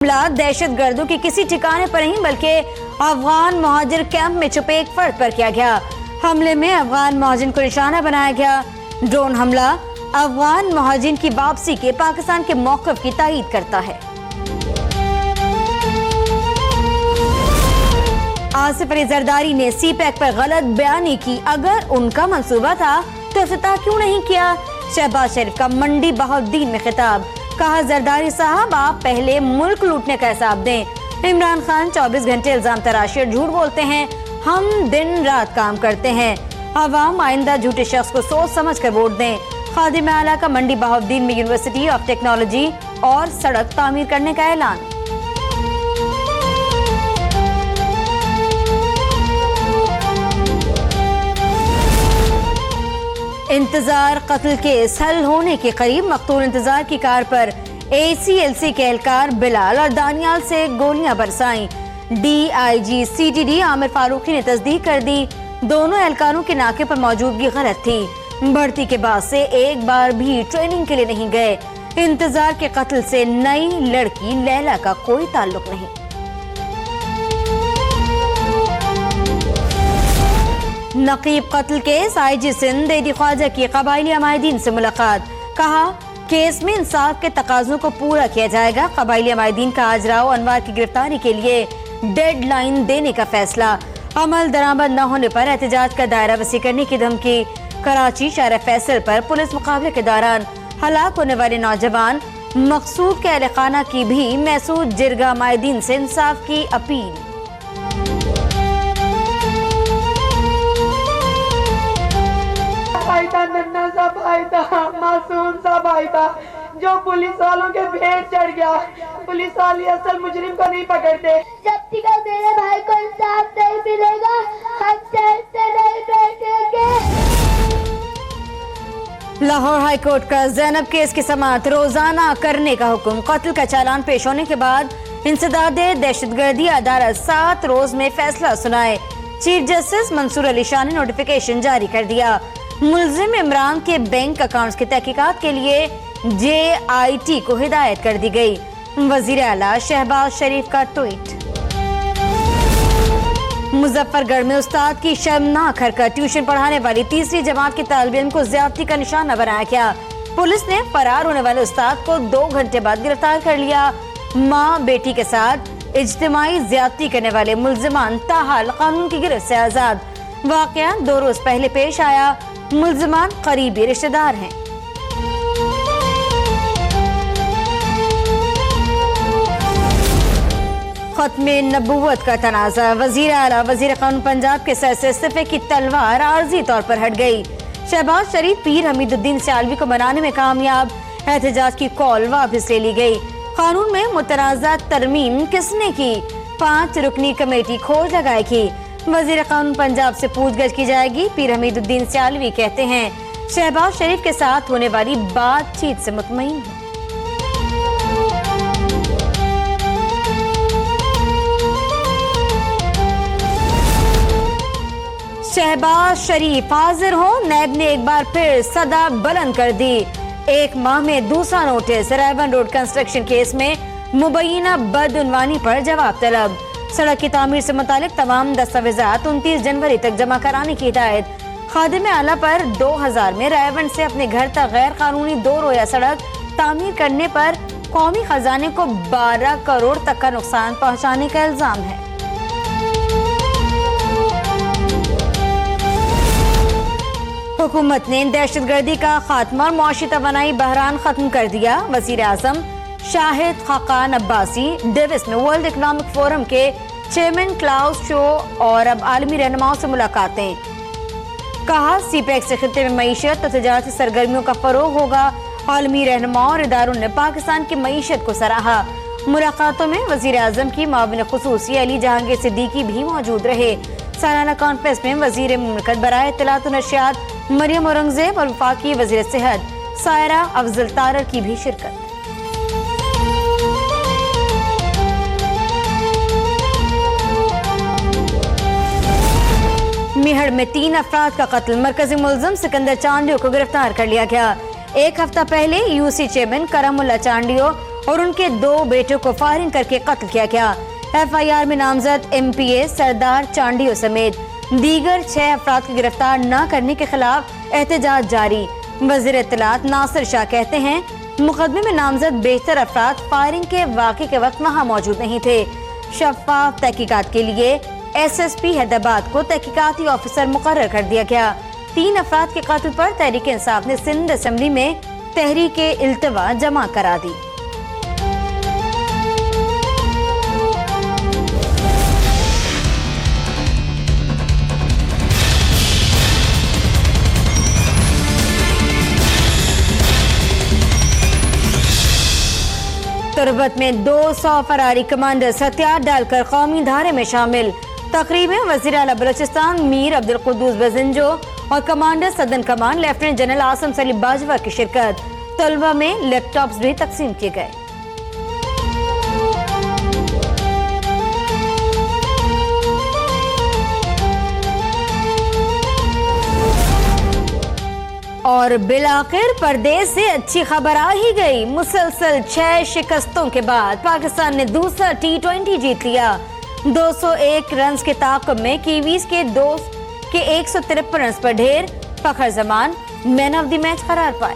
हमला दहशत गर्दों के किसी ठिकाने पर नहीं बल्कि अफगान महाजिर कैंप में छुपे एक फर्द पर किया गया। हमले में अफगान महाजिर को निशाना बनाया गया। ड्रोन हमला अफगान महाजिर की वापसी के पाकिस्तान के मौक़िफ़ की तायीद करता है। आसिफ अली जरदारी ने सीपैक पर गलत बयानी की। अगर उनका मंसूबा था तो इफ्तिताह क्यों नहीं किया? शहबाज शरीफ का मंडी बहाउद्दीन में खिताब। कहा, जरदारी साहब आप पहले मुल्क लूटने का हिसाब दें। इमरान खान 24 घंटे इल्जाम तराशी और झूठ बोलते हैं। हम दिन रात काम करते हैं। अवाम आइंदा झूठे शख्स को सोच समझ कर वोट दें। खादिम आला का मंडी बहाउद्दीन में यूनिवर्सिटी ऑफ टेक्नोलॉजी और सड़क तामीर करने का ऐलान। इंतजार कत्ल केस हल होने के करीब। मकतूल इंतजार की कार पर ACLC के एहलकार बिलाल और दानियाल से गोलियां बरसाईं। DIG CTD आमिर फारूकी ने तस्दीक कर दी। दोनों एहलकारों के नाके पर मौजूदगी गलत थी। भर्ती के बाद से एक बार भी ट्रेनिंग के लिए नहीं गए। इंतजार के कत्ल से नई लड़की लैला का कोई ताल्लुक नहीं। नकीब कत्ल case. IG Sindh AD Khawaja की कबायली अमायदीन से मुलाकात। कहा, केस में इंसाफ के तकाज़ों को पूरा किया जाएगा। कबायली अमायदीन का आज राव अनवर की गिरफ्तारी के लिए डेडलाइन देने का फैसला। अमल दरामद न होने पर एहतजाज का दायरा वसी करने की धमकी। कराची शारा फैसल पर पुलिस मुकाबले के दौरान हलाक होने वाले नौजवान मकसूद के अहले खाना की भी महसूद जिरगा अमायदीन से इंसाफ की अपील। नन्ना सा भाई था, मासूम सा भाई था जो पुलिस वालों के भेड़ चढ़ गया। पुलिस वाले असल मुजरिम को नहीं पकड़ते। जब तक मेरे भाई को इंसाफ नहीं मिलेगा हम चैन से नहीं बैठेंगे। लाहौर हाई कोर्ट का ज़ैनब केस की समाअत रोजाना करने का हुक्म। कत्ल का चालान पेश होने के बाद इंसदादे दहशतगर्दी अदालत 7 रोज में फैसला सुनाए। चीफ जस्टिस मंसूर अली शाह ने नोटिफिकेशन जारी कर दिया। मुल्जिम इमरान के बैंक अकाउंट्स की तहकीकात के लिए JIT को हिदायत कर दी गई। वजीर आला शहबाज शरीफ का ट्वीट। मुजफ्फरगढ़ में उस्ताद की शर्मनाक हरकत। ट्यूशन पढ़ाने वाली 3री जमात के तालिब इल्म को ज्यादती का निशाना बनाया गया। पुलिस ने फरार होने वाले उस्ताद को 2 घंटे बाद गिरफ्तार कर लिया। माँ बेटी के साथ इज्तिमाई ज्यादती करने वाले मुल्जिमान ताहाल कानून की गिरफ्त से आजाद। वाकया 2 रोज पहले पेश आया। मुल्जिमान करीबी रिश्तेदार हैं। खत्मे नबूवत का तनाज़ा। वजीर आला वजीर कानून पंजाब के सर से इस्तीफे की तलवार आर्जी तौर पर हट गई। शहबाज शरीफ पीर हमीदुद्दीन सियालवी को मनाने में कामयाब। एहतजाज की कॉल वापस ले ली गई। कानून में मुतनाज़ा तरमीम किसने की? 5 रुकनी कमेटी खोज लगाएगी। वजीर कानून पंजाब से पूछगछ की जाएगी। पीर हमीदुद्दीन सियालवी कहते हैं शहबाज शरीफ के साथ होने वाली बातचीत से मुतमईन है। शहबाज शरीफ हाजिर हो। नैब ने एक बार फिर सदा बुलंद कर दी। 1 माह में दूसरा नोटिस। रायबन रोड कंस्ट्रक्शन केस में मुबैना बदउनवानी पर जवाब तलब। सड़क की तामीर से मुतालिक तमाम दस्तावेजात 29 जनवरी तक जमा कराने की हिदायत। खादिम आला पर 2000 में रायबंद से अपने घर तक गैर कानूनी 2 रोया सड़क तामीर करने पर कौमी खजाने को 12 करोड़ तक का नुकसान पहुंचाने का इल्जाम है। हुकूमत ने दहशतगर्दी का खात्मा और मुआशी तवानाई बहरान खत्म कर दिया। वजीर आजम शाहिद खाकान अब्बासी डेविस में वर्ल्ड इकोनॉमिक फोरम के चेयरमैन क्लाउस शो और अब आलमी रहनुमाओं से मुलाकातें। कहा, सीपैक से खित्ते में मईशत और तजारती सरगर्मियों का फरोग होगा। आलमी रहनुमाओं और इदारों ने पाकिस्तान की मईशत को सराहा। मुलाकातों में वजीर आजम की माविन खुसूसी अली जहांगीर सिद्दीकी भी मौजूद रहे। सालाना कॉन्फ्रेंस में वजीर मुमलिकत बराए इत्तलात व नशियात मरियम औरंगजेब और वफाकी वजीर सेहत सायरा अफजल तारर की भी शिरकत। मेहड़ में 3 अफराद का कत्ल। मरकजी मुल्जिम सिकंदर चांडियो को गिरफ्तार कर लिया गया। 1 हफ्ता पहले UC चेयरमैन करमुल्ला चांडियो और उनके 2 बेटों को फायरिंग करके कत्ल किया गया। FIR में नामजद MPA सरदार चांडियो समेत दीगर 6 अफराद को गिरफ्तार न करने के खिलाफ एहतजाज जारी। वजीर इत्तलात नासिर शाह कहते हैं मुकदमे में नामजद बेहतर अफराद फायरिंग के वाक़े के वक्त वहाँ मौजूद नहीं थे। शफाफ तहकीकात के लिए SSP हैदराबाद को तहकीकाती ऑफिसर मुकर्रर कर दिया गया। 3 अफराद के कत्ल पर तहरीक इंसाफ ने सिंध असेंबली में तहरीक इल्तवा जमा करा दी। तुरबत में 200 फरारी कमांडर्स हथियार डालकर कौमी धारे में शामिल। तकरीब में वज़ीर आला बलोचिस्तान मीर अब्दुल कुद्दूस बजिंजो और कमांडर सदन कमान लेफ्टिनेंट जनरल आसम सलीम बाजवा की शिरकत। तलबा में लैपटॉप्स भी तकसीम किए गए। और बिलाखिर परदेश से अच्छी खबर आ ही गई। मुसलसल 6 शिकस्तों के बाद पाकिस्तान ने दूसरा T20 जीत लिया। 201 रन के ताक़ुब में कीवीज के 153 रन पर ढेर। Fakhar Zaman man of the match करार पाए।